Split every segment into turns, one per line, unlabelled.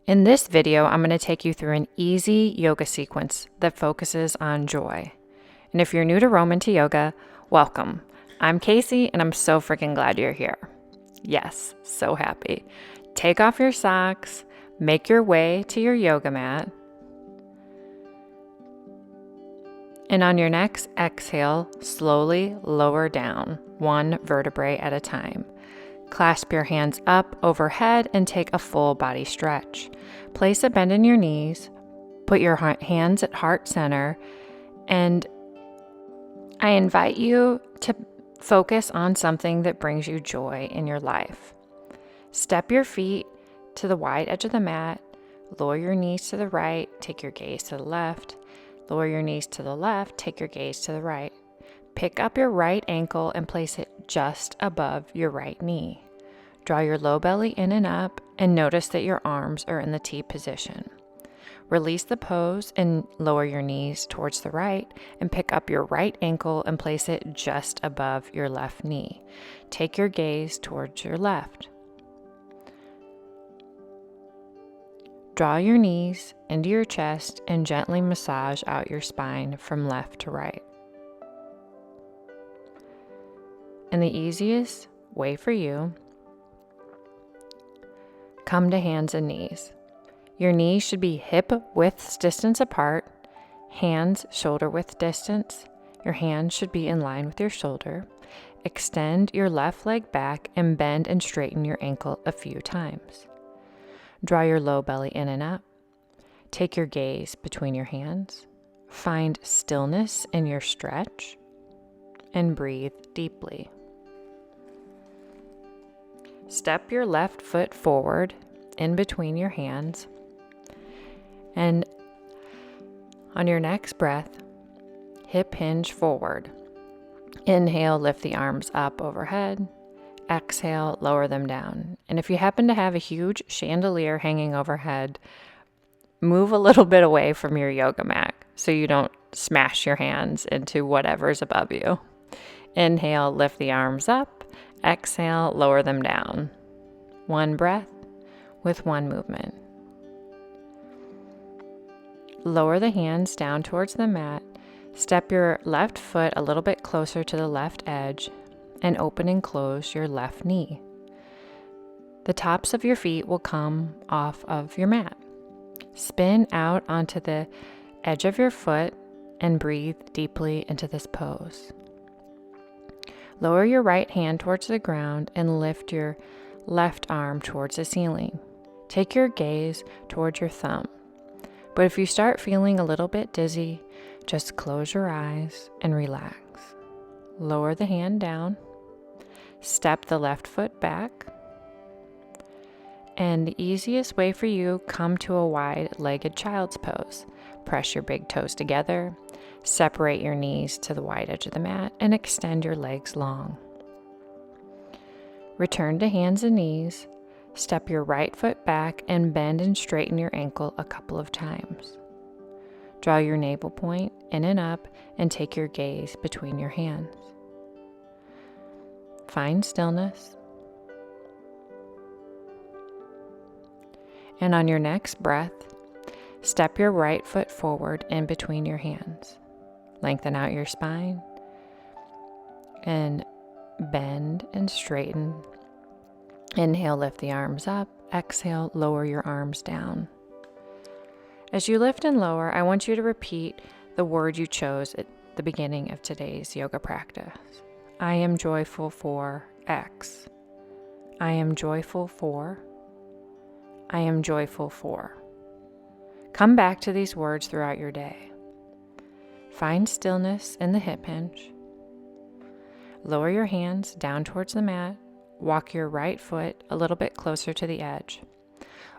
In this video, I'm going to take you through an easy yoga sequence that focuses on joy. And if you're new to Roman to yoga, welcome. I'm Casey, and I'm so freaking glad you're here. Yes, so happy. Take off your socks, make your way to your yoga mat, and on your next exhale, slowly lower down, one vertebrae at a time. Clasp your hands up overhead and take a full body stretch. Place a bend in your knees, put your hands at heart center, and I invite you to focus on something that brings you joy in your life. Step your feet to the wide edge of the mat, lower your knees to the right, take your gaze to the left, lower your knees to the left, take your gaze to the right. Pick up your right ankle and place it just above your right knee. Draw your low belly in and up and notice that your arms are in the T position. Release the pose and lower your knees towards the right and pick up your right ankle and place it just above your left knee. Take your gaze towards your left. Draw your knees into your chest and gently massage out your spine from left to right. And the easiest way for you, come to hands and knees. Your knees should be hip width distance apart, hands shoulder width distance. Your hands should be in line with your shoulder. Extend your left leg back and bend and straighten your ankle a few times. Draw your low belly in and up. Take your gaze between your hands. Find stillness in your stretch and breathe deeply. Step your left foot forward in between your hands. And on your next breath, hip hinge forward. Inhale, lift the arms up overhead. Exhale, lower them down. And if you happen to have a huge chandelier hanging overhead, move a little bit away from your yoga mat so you don't smash your hands into whatever's above you. Inhale, lift the arms up. Exhale, lower them down. One breath with one movement. Lower the hands down towards the mat. Step your left foot a little bit closer to the left edge and open and close your left knee. The tops of your feet will come off of your mat. Spin out onto the edge of your foot and breathe deeply into this pose. Lower your right hand towards the ground and lift your left arm towards the ceiling. Take your gaze towards your thumb. But if you start feeling a little bit dizzy, just close your eyes and relax. Lower the hand down. Step the left foot back. And the easiest way for you, come to a wide-legged child's pose. Press your big toes together. Separate your knees to the wide edge of the mat and extend your legs long. Return to hands and knees. Step your right foot back and bend and straighten your ankle a couple of times. Draw your navel point in and up and take your gaze between your hands. Find stillness. And on your next breath, step your right foot forward in between your hands. Lengthen out your spine and bend and straighten. Inhale, lift the arms up. Exhale, lower your arms down. As you lift and lower, I want you to repeat the word you chose at the beginning of today's yoga practice. I am joyful for X. I am joyful for. I am joyful for. Come back to these words throughout your day. Find stillness in the hip hinge. Lower your hands down towards the mat. Walk your right foot a little bit closer to the edge.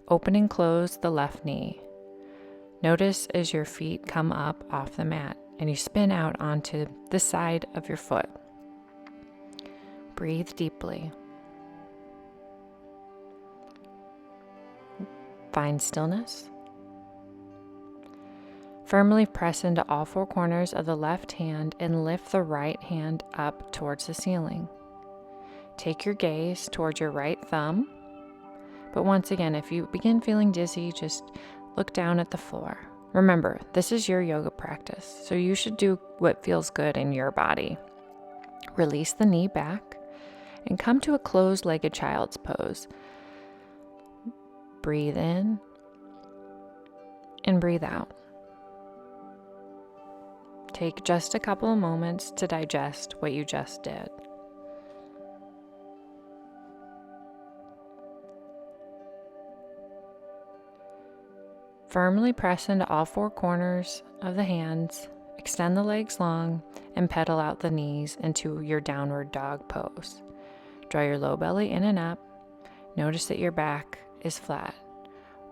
Open and close the left knee. Notice as your feet come up off the mat and you spin out onto the side of your foot. Breathe deeply. Find stillness. Firmly press into all four corners of the left hand and lift the right hand up towards the ceiling. Take your gaze towards your right thumb, But once again, if you begin feeling dizzy, just look down at the floor. Remember, this is your yoga practice, so you should do what feels good in your body. Release the knee back and come to a closed-legged child's pose. Breathe in and breathe out. Take just a couple of moments to digest what you just did. Firmly press into all four corners of the hands, extend the legs long, and pedal out the knees into your downward dog pose. Draw your low belly in and up. Notice that your back is flat.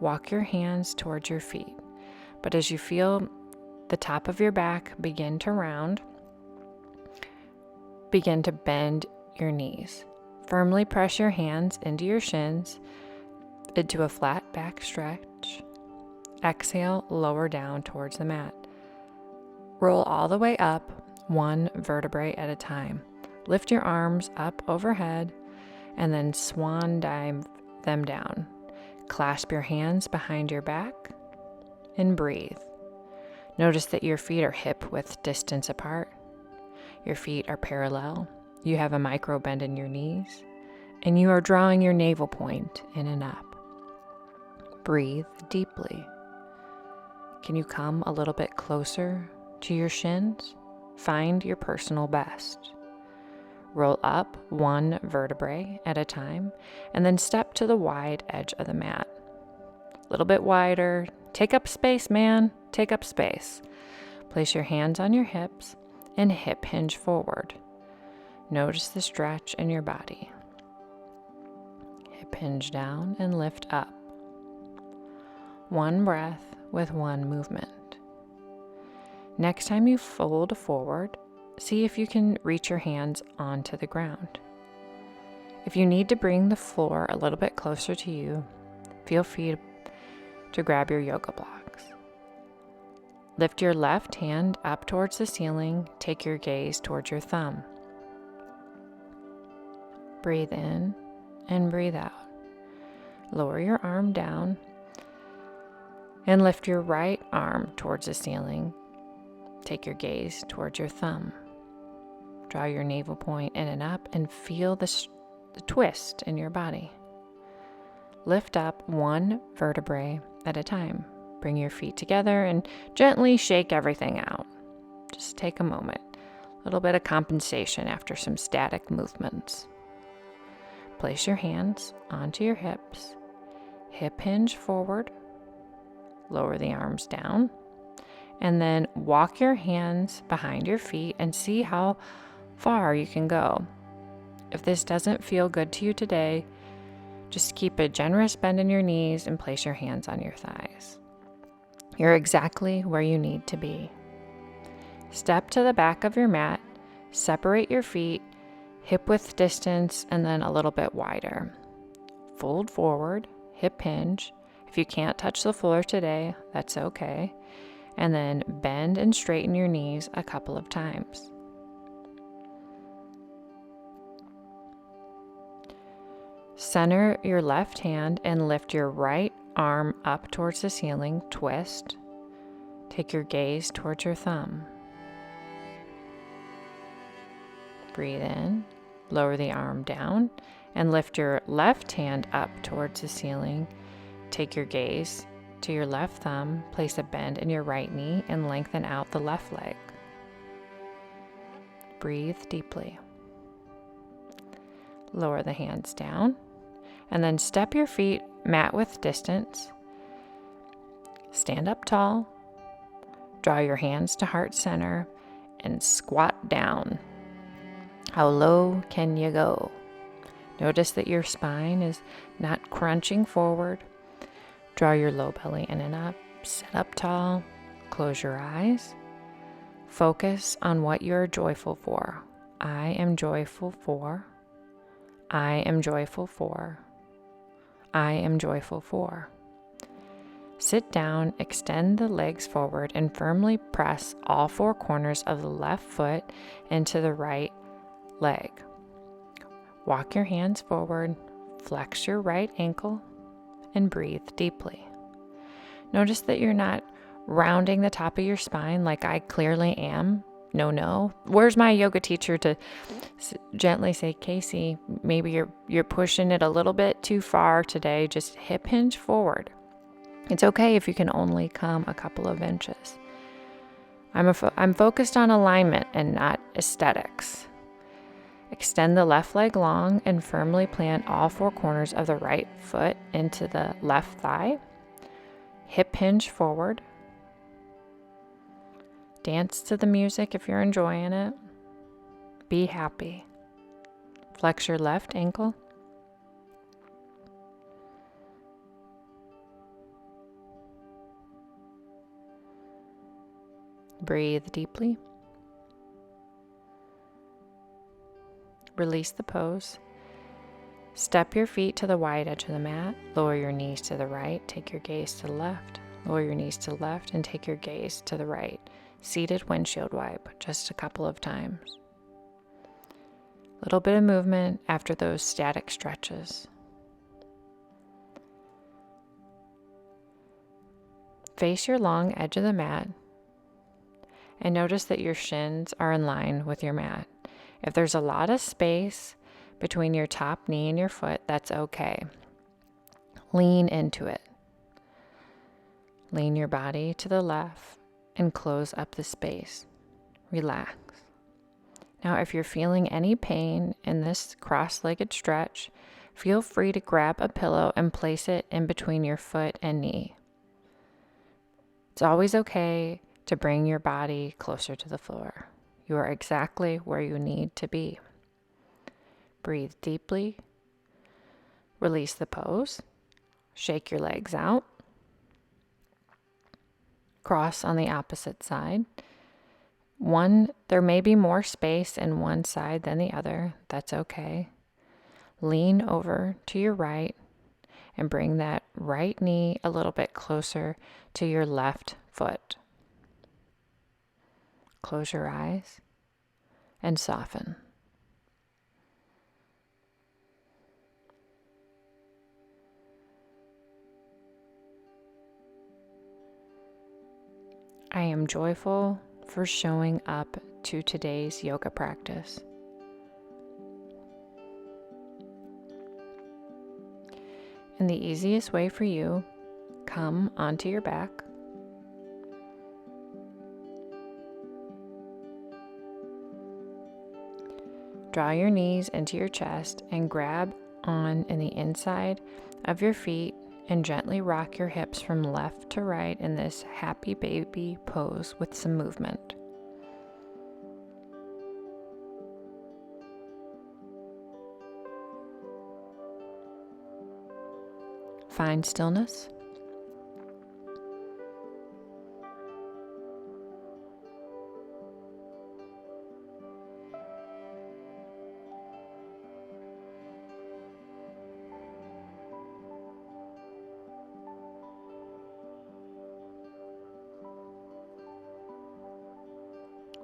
Walk your hands towards your feet. But as you feel the top of your back begin to round, begin to bend your knees. Firmly press your hands into your shins, into a flat back stretch. Exhale, lower down towards the mat. Roll all the way up, one vertebrae at a time. Lift your arms up overhead and then swan dive them down. Clasp your hands behind your back and breathe. Notice that your feet are hip-width distance apart. Your feet are parallel. You have a micro bend in your knees, and you are drawing your navel point in and up. Breathe deeply. Can you come a little bit closer to your shins? Find your personal best. Roll up one vertebrae at a time, and then step to the wide edge of the mat. A little bit wider. Take up space, man. Take up space. Place your hands on your hips and hip hinge forward. Notice the stretch in your body. Hip hinge down and lift up. One breath with one movement. Next time you fold forward, see if you can reach your hands onto the ground. If you need to bring the floor a little bit closer to you, feel free to grab your yoga blocks. Lift your left hand up towards the ceiling. Take your gaze towards your thumb. Breathe in and breathe out. Lower your arm down and lift your right arm towards the ceiling. Take your gaze towards your thumb. Draw your navel point in and up and feel the twist in your body. Lift up one vertebrae at a time. Bring your feet together and gently shake everything out. Just take a moment. A little bit of compensation after some static movements. Place your hands onto your hips. Hip hinge forward. Lower the arms down. And then walk your hands behind your feet and see how far you can go. If this doesn't feel good to you today, just keep a generous bend in your knees and place your hands on your thighs. You're exactly where you need to be. Step to the back of your mat, separate your feet, hip-width distance, and then a little bit wider. Fold forward, hip hinge. If you can't touch the floor today, that's okay. And then bend and straighten your knees a couple of times. Center your left hand and lift your right arm up towards the ceiling. Twist. Take your gaze towards your thumb. Breathe in. Lower the arm down and lift your left hand up towards the ceiling. Take your gaze to your left thumb. Place a bend in your right knee and lengthen out the left leg. Breathe deeply. Lower the hands down and then step your feet mat width distance. Stand up tall. Draw your hands to heart center and squat down. How low can you go? Notice that your spine is not crunching forward. Draw your low belly in and up. Sit up tall. Close your eyes. Focus on what you're joyful for. I am joyful for. I am joyful for. I am joyful for. Sit down, extend the legs forward, and firmly press all four corners of the left foot into the right leg. Walk your hands forward, flex your right ankle, and breathe deeply. Notice that you're not rounding the top of your spine like I clearly am. No. Where's my yoga teacher to gently say, Casey, maybe you're pushing it a little bit too far today. Just hip hinge forward. It's okay if you can only come a couple of inches. I'm focused on alignment and not aesthetics. Extend the left leg long and firmly plant all four corners of the right foot into the left thigh. Hip hinge forward. Dance to the music if you're enjoying it. Be happy. Flex your left ankle. Breathe deeply. Release the pose. Step your feet to the wide edge of the mat. Lower your knees to the right. Take your gaze to the left. Lower your knees to the left and take your gaze to the right. Seated windshield wipe, just a couple of times. Little bit of movement after those static stretches. Face your long edge of the mat and notice that your shins are in line with your mat. If there's a lot of space between your top knee and your foot, that's okay. Lean into it. Lean your body to the left and close up the space. Relax. Now, if you're feeling any pain in this cross-legged stretch, feel free to grab a pillow and place it in between your foot and knee. It's always okay to bring your body closer to the floor. You are exactly where you need to be. Breathe deeply. Release the pose. Shake your legs out. Cross on the opposite side. There may be more space in one side than the other. That's okay. Lean over to your right and bring that right knee a little bit closer to your left foot. Close your eyes and soften. I am joyful for showing up to today's yoga practice. And the easiest way for you, come onto your back. Draw your knees into your chest and grab on in the inside of your feet and gently rock your hips from left to right in this happy baby pose with some movement. Find stillness.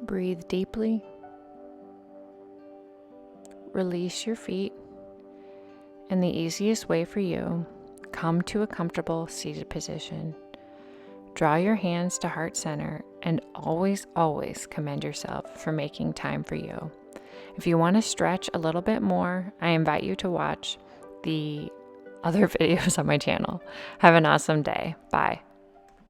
Breathe deeply. Release your feet. And the easiest way for you, come to a comfortable seated position. Draw your hands to heart center and always commend yourself for making time for you. If you want to stretch a little bit more, I invite you to watch the other videos on my channel. Have an awesome day. Bye.